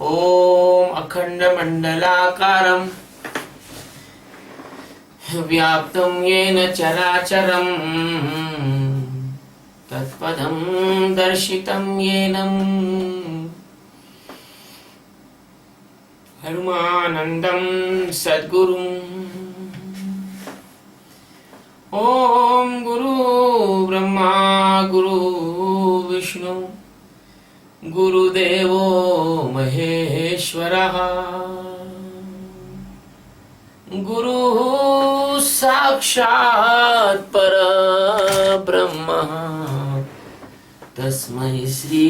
ओम अखंडमंडलाकारं व्याप्तं येन चराचरं तत्पदं दर्शितं येन परमानन्दं सद्गुरुम्। ओम गुरु ब्रह्मा गुरु विष्णु गुरुदेवो महेश्वरः गुरुः साक्षात् परब्रह्म तस्मै श्री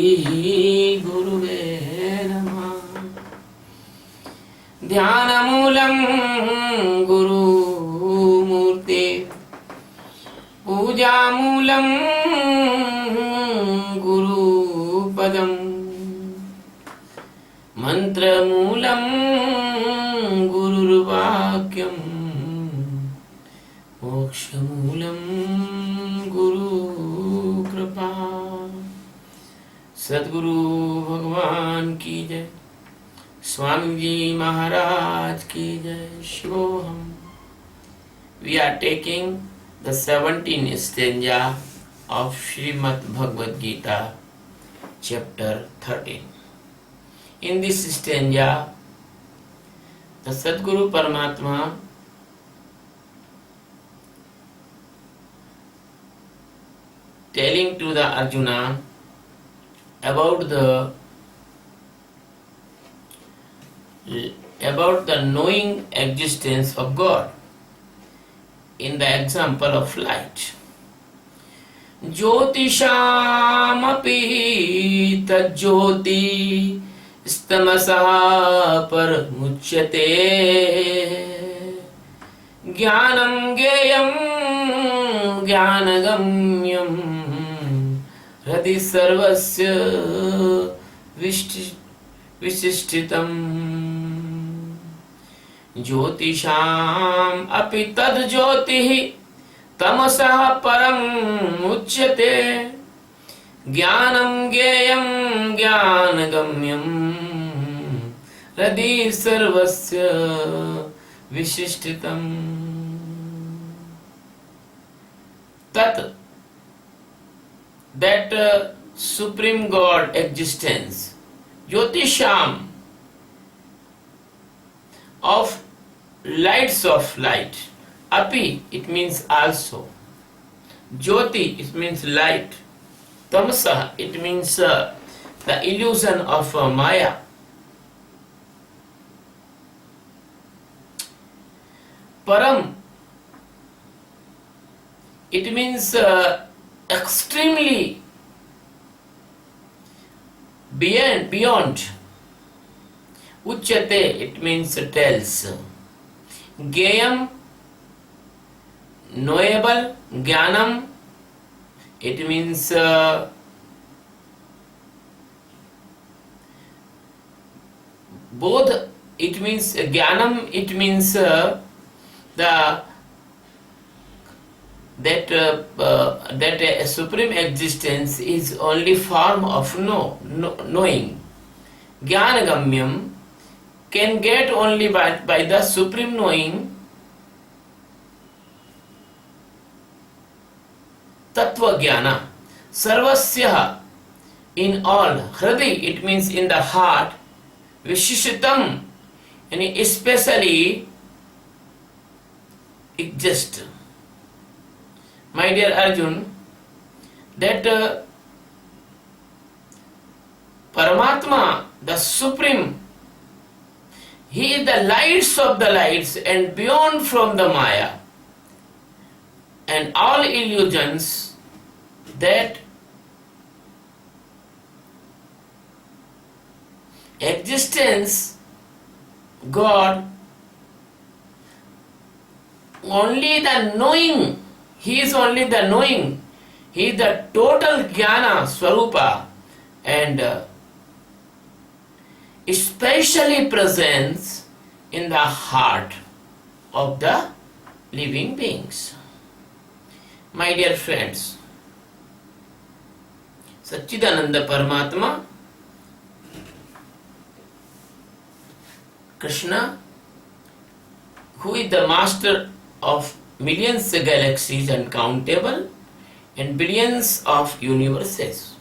गुरुवे नमः। ध्यानमूलं गुरुमूर्ते पूजामूलं गुरुपदम् मंत्रमूलं गुरुर्वाक्यं मोक्षमूलं गुरुकृपा। सद्गुरु भगवान की जय, स्वामी जी महाराज की जय। शिवोहम। We are taking the 17th stanza of Srimad Bhagavad Gita, chapter 13. In this stanza, the Sadguru Paramatma telling to the Arjuna about the knowing existence of God in the example of light. ज्योतिषामपि तज्ज्योति स्तमसः परमुच्यते ज्ञानं ज्ञेयं ज्ञानगम्यं हृदि सर्वस्य विशिष्टितम्। ज्योतिषाम् अपि तद् ज्योतिः तमसः परम् उच्यते ज्ञानं ज्ञेयं ज्ञानगम्यं हृदि सर्वस्य विशिष्टितम्। तत्, that supreme God existence, Jyotisham, of lights of light. Api, it means also. Jyoti, it means light. Tamasa, it means the illusion of Maya. Param, it means extremely beyond. Uchyate, it means tells. Gyayam, knowable. Jnanam, it means both. It means Jnanam, it means that a supreme existence is only form of knowing. Jnanagamyam can get only by the supreme knowing. Tattva jnana, sarvasya, in all. Hradi, it means in the heart. Vishishitam, and especially exist. My dear Arjun, that Paramatma, the Supreme, He is the lights of the lights and beyond from the Maya and all illusions, that existence, God, only the knowing, He is only the knowing, He is the total Jnana Swarupa, and especially presence in the heart of the living beings. My dear friends, सच्चिदानंद परमात्मा Krishna, who is the master of millions of galaxies uncountable and billions of universes,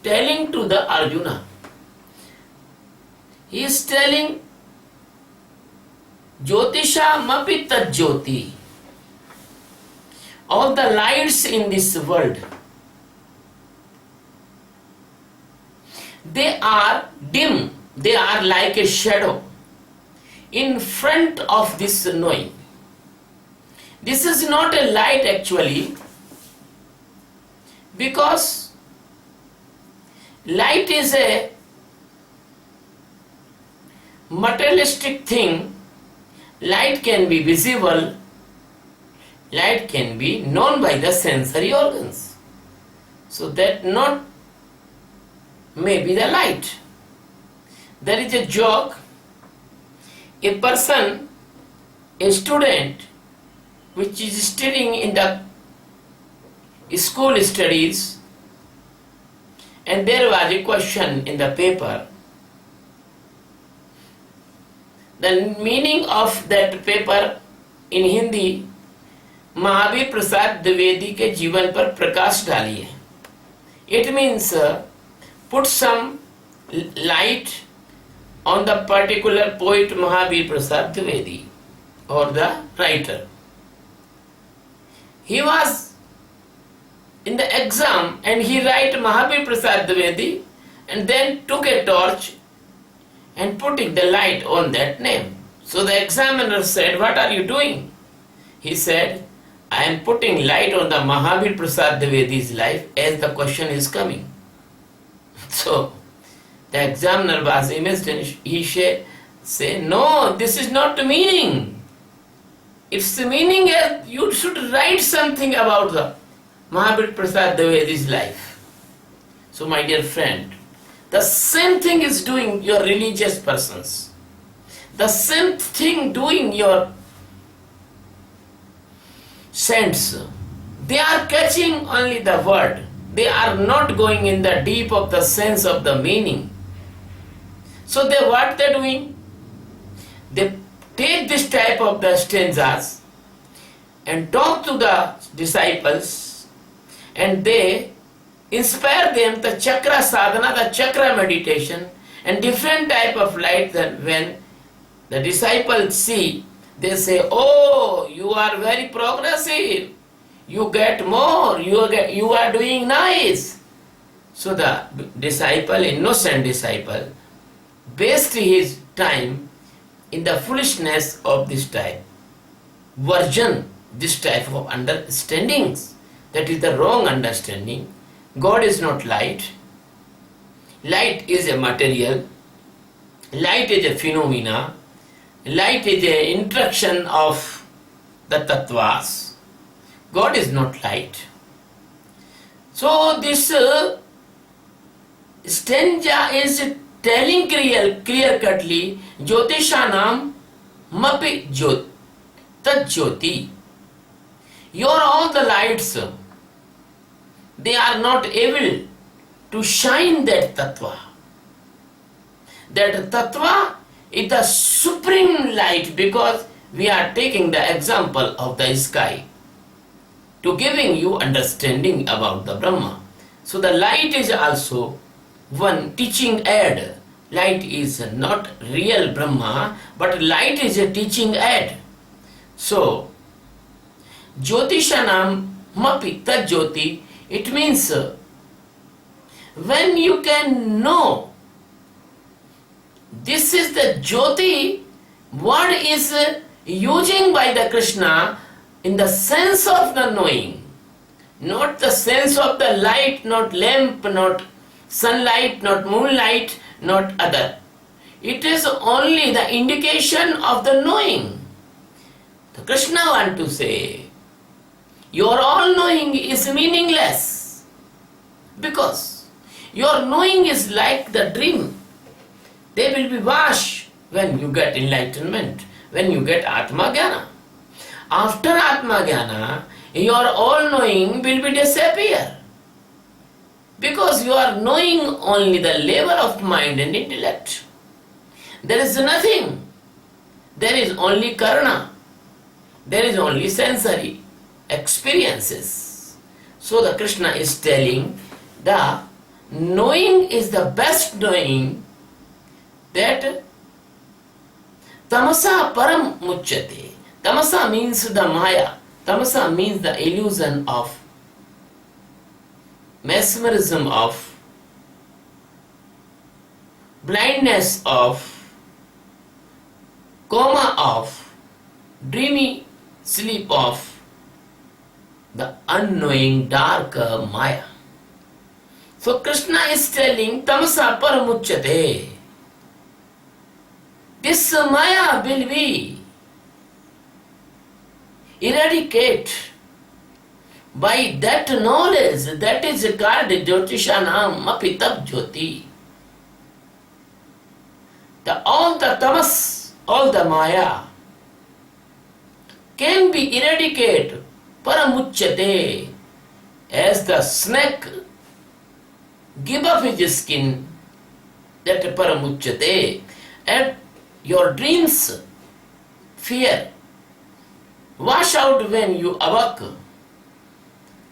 telling to the Arjuna, he is telling Jyotisha mapi tat jyoti. All the lights in this world, they are dim, they are like a shadow in front of this knowing. This is not a light actually, because light is a materialistic thing. Light can be visible, light can be known by the sensory organs. So that not may be the light. There is a joke. A person, a student which is studying in the school studies, and there was a question in the paper. The meaning of that paper in Hindi, Mahavir Prasad Dwivedi के जीवन पर प्रकाश डालिए. It means put some light on the particular poet Mahavir Prasad Dwivedi, or the writer. He was in the exam and he write Mahavir Prasad Dwivedi and then took a torch and putting the light on that name. So the examiner said, "What are you doing?" He said, "I am putting light on the Mahavir Prasad Dwivedi's life as the question is coming." So the examiner was amazed and he say, "No, this is not the meaning. It's the meaning as you should write something about the Mahavir Prasad Dwivedi's life." So my dear friend, the same thing is doing your religious persons. The same thing doing your saints. They are catching only the word. They are not going in the deep of the sense of the meaning. So what they doing? They take this type of the stanzas and talk to the disciples, and they inspire them the chakra sadhana, the chakra meditation, and different type of light. That when the disciples see, they say, "Oh, you are very progressive. You get more. You are doing nice." So the disciple, innocent disciple, waste his time in the foolishness of this type, version, this type of understandings. That is the wrong understanding. God is not light. Light is a material. Light is a phenomena. Light is a interaction of the tattvas. God is not light. So this stanza is telling clear-cutly, Jyotishanam mapi jyot, tat jyoti. Your all the lights, they are not able to shine that tattva. That tattva is the supreme light, because we are taking the example of the sky to giving you understanding about the Brahma. So the light is also one teaching aid. Light is not real Brahma, but light is a teaching aid. So Jyotishanam mapi tat jyoti, it means when you can know this is the jyoti, what is using by the Krishna in the sense of the knowing, not the sense of the light, not lamp, not sunlight, not moonlight, not other. It is only the indication of the knowing. The Krishna want to say, your all knowing is meaningless, because your knowing is like the dream. They will be washed when you get enlightenment, when you get Atma Jnana. After Atma Jnana, your all knowing will be disappear. Because you are knowing only the level of mind and intellect. There is nothing. There is only karna. There is only sensory experiences. So the Krishna is telling the knowing is the best knowing, that tamasa param muchyate. Tamasa means the maya. Tamasa means the illusion of mesmerism, of blindness, of coma, of dreamy sleep, of the unknowing dark maya. So Krishna is telling tamasa paramuchyate. This maya will be eradicated by that knowledge that is called Jyotishanam Apitab Jyoti. All the tamas, all the maya can be eradicated paramuchyate, as the snake give up his skin, that paramuchyate. And your dreams, fear, wash out when you awake,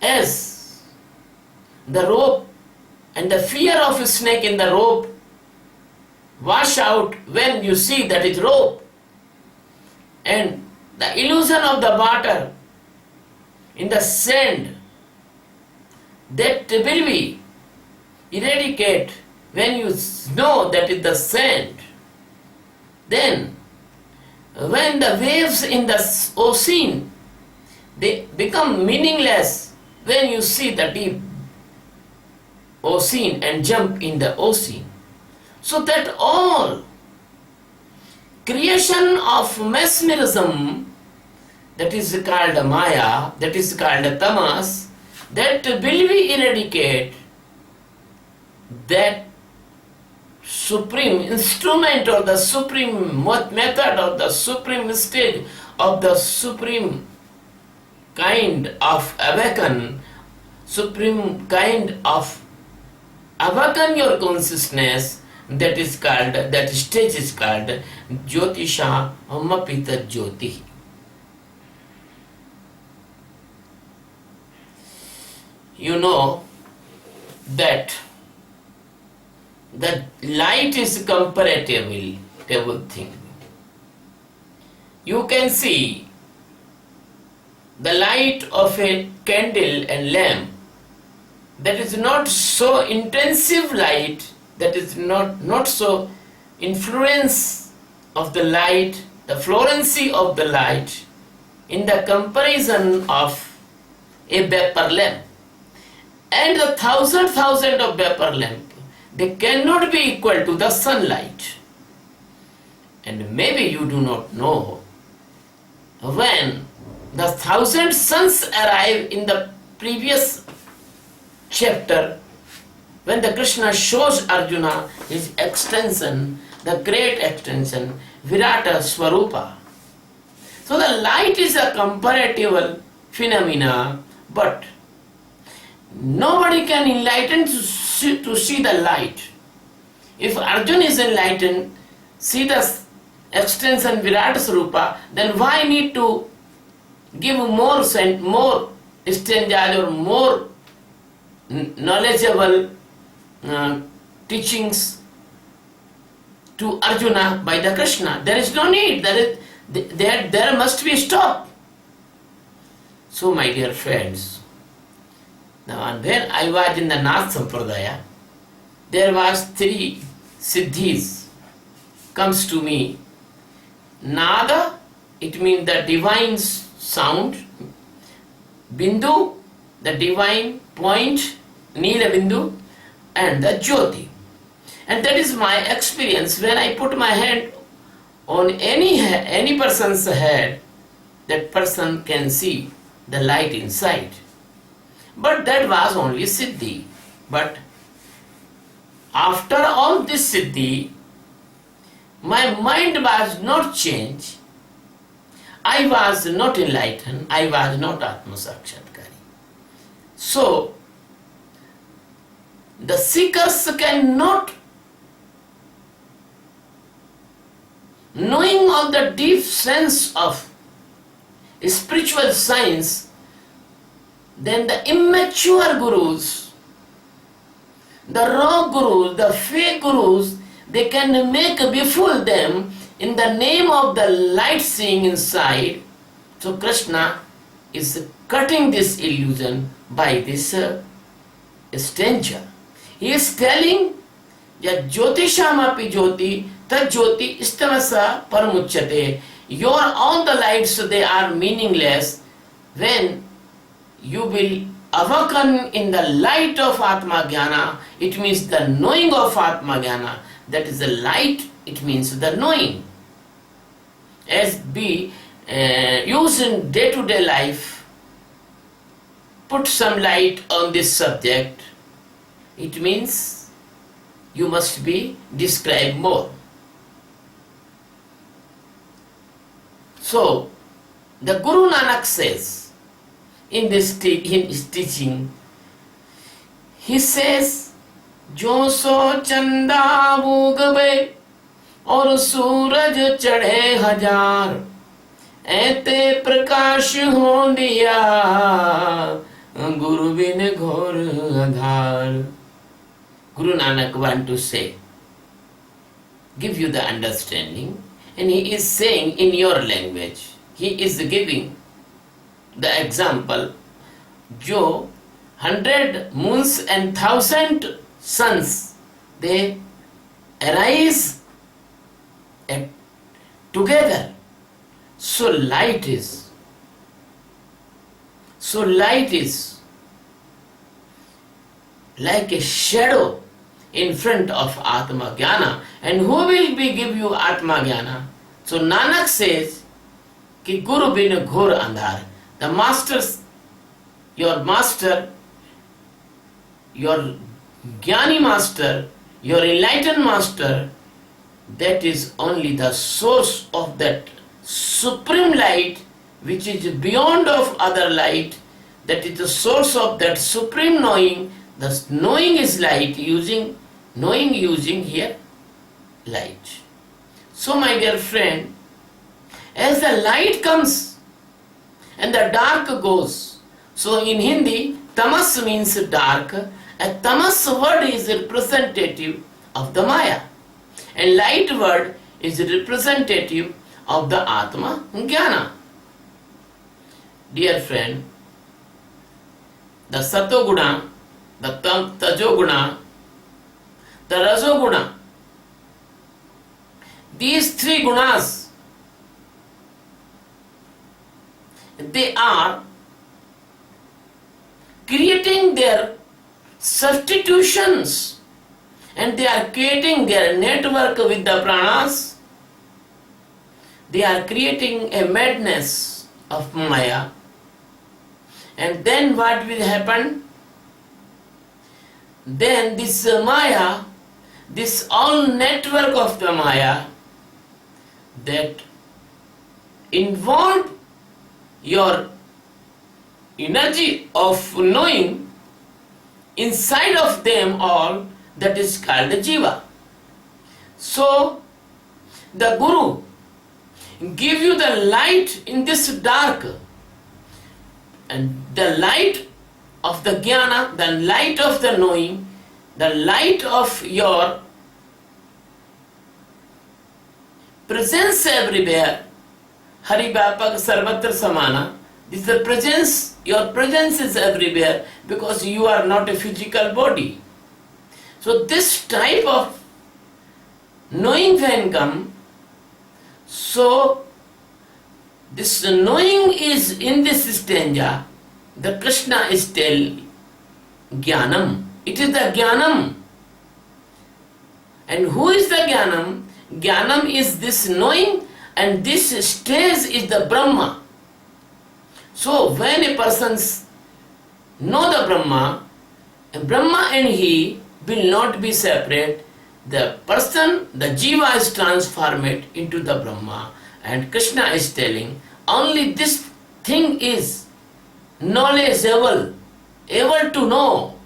as the rope and the fear of a snake in the rope wash out when you see that is rope, and the illusion of the water in the sand, that will be eradicated when you know that is the sand. Then when the waves in the ocean, they become meaningless when you see the deep ocean and jump in the ocean. So that all creation of mesmerism, that is called maya, that is called tamas, that will be eradicated, that supreme instrument or the supreme method or the supreme stage of the supreme kind of awaken, supreme kind of awaken your consciousness, that is called, that stage is called Jyotisha Amapita Jyoti. You know that the light is comparatively thing. You can see the light of a candle and lamp, that is not so intensive light, that is not so influence of the light, the fluorescency of the light, in the comparison of a vapor lamp. And the thousand of vapor lamp, they cannot be equal to the sunlight. And maybe you do not know, when the 1,000 suns arrive in the previous chapter, when the Krishna shows Arjuna his extension, the great extension, Virata Swarupa. So the light is a comparative phenomena, but nobody can enlighten to see the light. If Arjuna is enlightened, see the extension Virata Swarupa, then why need to give more stanzas or more knowledgeable teachings to Arjuna by the Krishna? There is no need. There must be a stop. So my dear friends, now when I was in the Nath Sampradaya, there was 3 siddhis comes to me. Nada, it means the divine sound. Bindu, the divine point, Nila Bindu, and the Jyoti. And that is my experience. When I put my hand on any person's head, that person can see the light inside. But that was only Siddhi. But after all this Siddhi, my mind was not changed. I was not enlightened. I was not Atma Sakshatkari. So, The seekers cannot, knowing of the deep sense of spiritual science, then the immature gurus, the raw gurus, the fake gurus, they can make befool them in the name of the light seeing inside. So Krishna is cutting this illusion by this stanza. He is telling that Jyotishamapi Jyoti Tad Jyoti Istamasa Paramuchyate. Your all the lights, they are meaningless when you will awaken in the light of Atma Jnana. It means the knowing of Atma Jnana. That is the light, it means the knowing. As we use in day-to-day life, put some light on this subject, it means you must be described more. So, the Guru Nanak says in his teaching, he says, जो सो चंदा उग गए और सूरज चढ़े हजार, ऐते प्रकाश हो दिया गुरु बिन घोर अंधार. Guru Nanak want to say, give you the understanding, and he is saying in your language. He is giving the example, जो 100 moons and 1,000 suns, they arise together. So light is like a shadow in front of Atma Jnana. And who will be give you Atma Jnana? So Nanak says, कि गुरु बिन घोर अंधार. The masters, your master, your Jnani master, your enlightened master, that is only the source of that supreme light which is beyond of other light. That is the source of that supreme knowing. The knowing is light, using here light. So my dear friend, as the light comes and the dark goes, so in Hindi, tamas means dark, and tamas word is representative of the Maya, and light word is representative of the Atma Jnana. Dear friend, the Satoguna, the Tajoguna, the Rajoguna, these three gunas, they are creating their substitutions, and they are creating their network with the pranas. They are creating a madness of Maya. And then what will happen? Then this Maya, this all network of the Maya that involve your energy of knowing inside of them all, that is called the Jiva. So the Guru give you the light in this dark, and the light of the Jnana, the light of the knowing, the light of your presence everywhere. Hari Bapak Sarvatra Samana. This is the presence, your presence is everywhere because you are not a physical body. So this type of knowing can come. So this knowing is in this stanza. The Krishna is telling Jnanam. It is the Jnanam. And who is the Jnanam? Jnanam is this knowing, and this stage is the Brahma. So when a person know the Brahma and he will not be separate. The person, the Jiva is transformed into the Brahma. And Krishna is telling, only this thing is knowledgeable, able to know.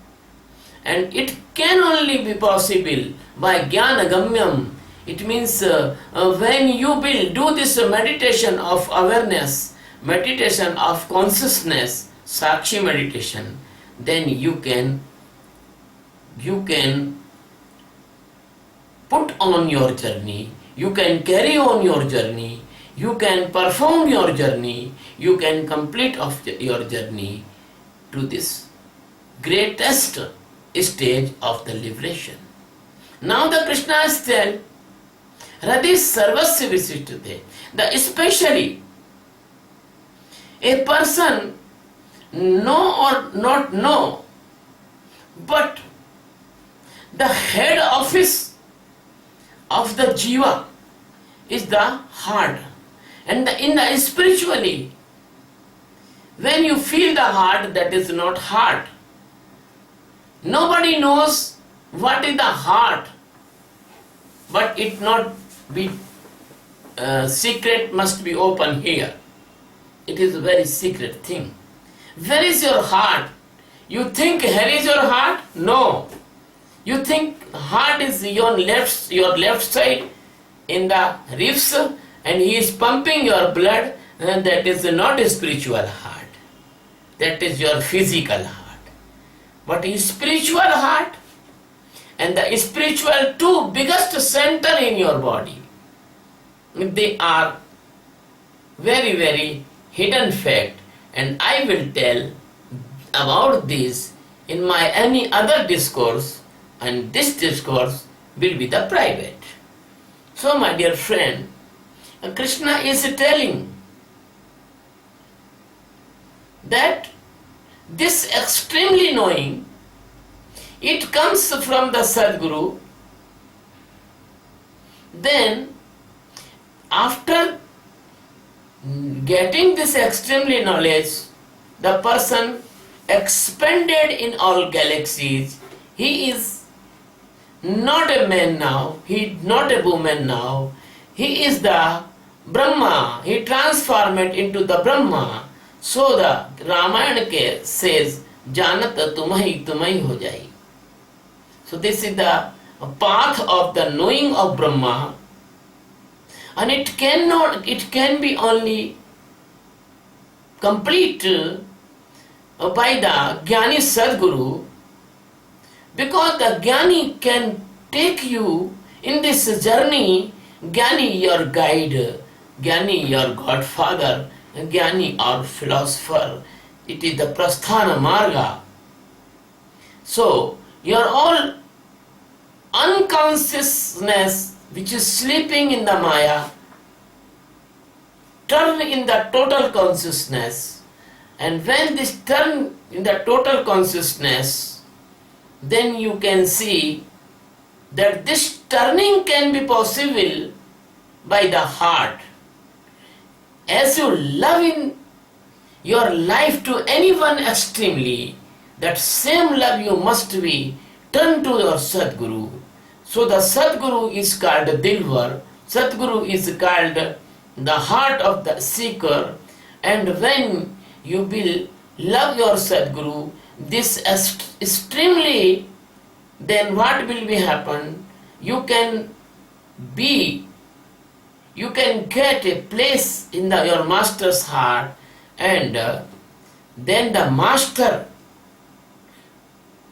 And it can only be possible by Jnanagamyam. It means when you will do this meditation of awareness, meditation of consciousness, Sakshi meditation, then you can put on your journey, you can carry on your journey, you can perform your journey, you can complete of your journey to this greatest stage of the liberation. Now the Krishna is tell, Radhi sarvasya visishtate, that especially a person know or not know, but the head office of the jiva is the heart. And in the spiritually, when you feel the heart, that is not heart. Nobody knows what is the heart, but it not be secret must be open here. It is a very secret thing. Where is your heart? You think here is your heart? No. You think heart is your left side in the ribs and he is pumping your blood, and that is not a spiritual heart. That is your physical heart. But in spiritual heart and the spiritual two biggest center in your body, they are very, very hidden fact, and I will tell about this in my any other discourse, and this discourse will be the private. So my dear friend, Krishna is telling that this extremely knowing, it comes from the Sadguru. Then after getting this extremely knowledge, the person expanded in all galaxies. He is not a man now, he is not a woman now, he is the Brahma, he transformed into the Brahma. So the Ramayana says, Janat tumai tumai ho jai. So this is the path of the knowing of Brahma, and it can be only complete by the Jnani Sadguru, because the Jnani can take you in this journey. Jnani your guide, Jnani your godfather, Jnani our philosopher. It is the Prasthana Marga. So your all unconsciousness which is sleeping in the Maya turn in the total consciousness, and when this turn in the total consciousness, then you can see that this turning can be possible by the heart. As you love in your life to anyone extremely, that same love you must be turned to your Sadguru. So the Sadguru is called Dilvar, Sadguru is called the heart of the seeker, and when you will love your Sadguru, this extremely, then what will be happen? You can get a place in your master's heart, and then the master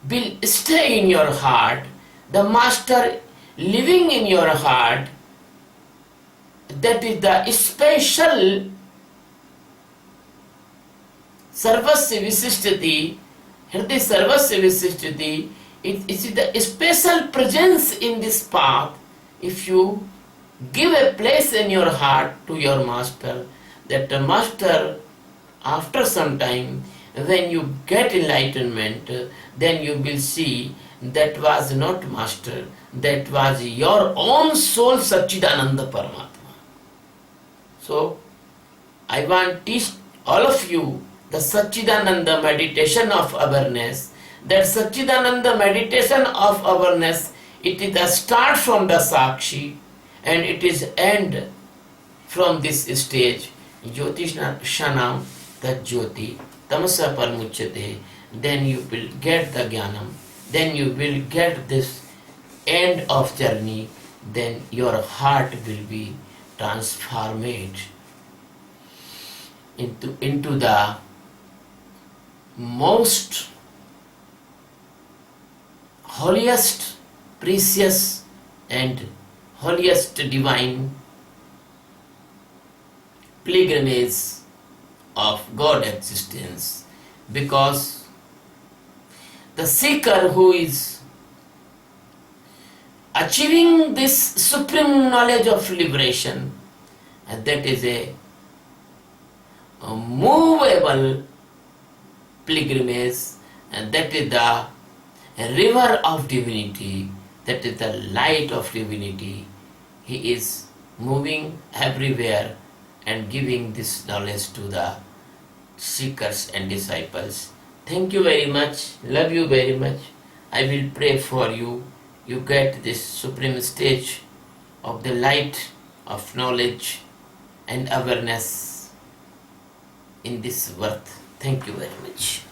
will stay in your heart, the master living in your heart. That is the special Sarvasya Visishtati, Hriday Sarvasya Visishtati. It is the special presence in this path. If you give a place in your heart to your master, that the master, after some time, when you get enlightenment, then you will see that was not master, that was your own soul Satchidananda Paramatma. So, I want to teach all of you the Satchidananda meditation of awareness. That Satchidananda meditation of awareness, it is the start from the Sakshi and it is end from this stage. Jyotishanam tat jyoti tamasa parmuchyate. Then you will get the Jnanam. then you will get this end of journey, then your heart will be transformed into the most holiest, precious and holiest divine pilgrimage of God existence, because the seeker who is achieving this supreme knowledge of liberation, that is a movable pilgrimage, and that is the river of divinity, that is the light of divinity. He is moving everywhere and giving this knowledge to the seekers and disciples. Thank you very much. Love you very much. I will pray for you. You get this supreme stage of the light of knowledge and awareness in this world. Thank you very much.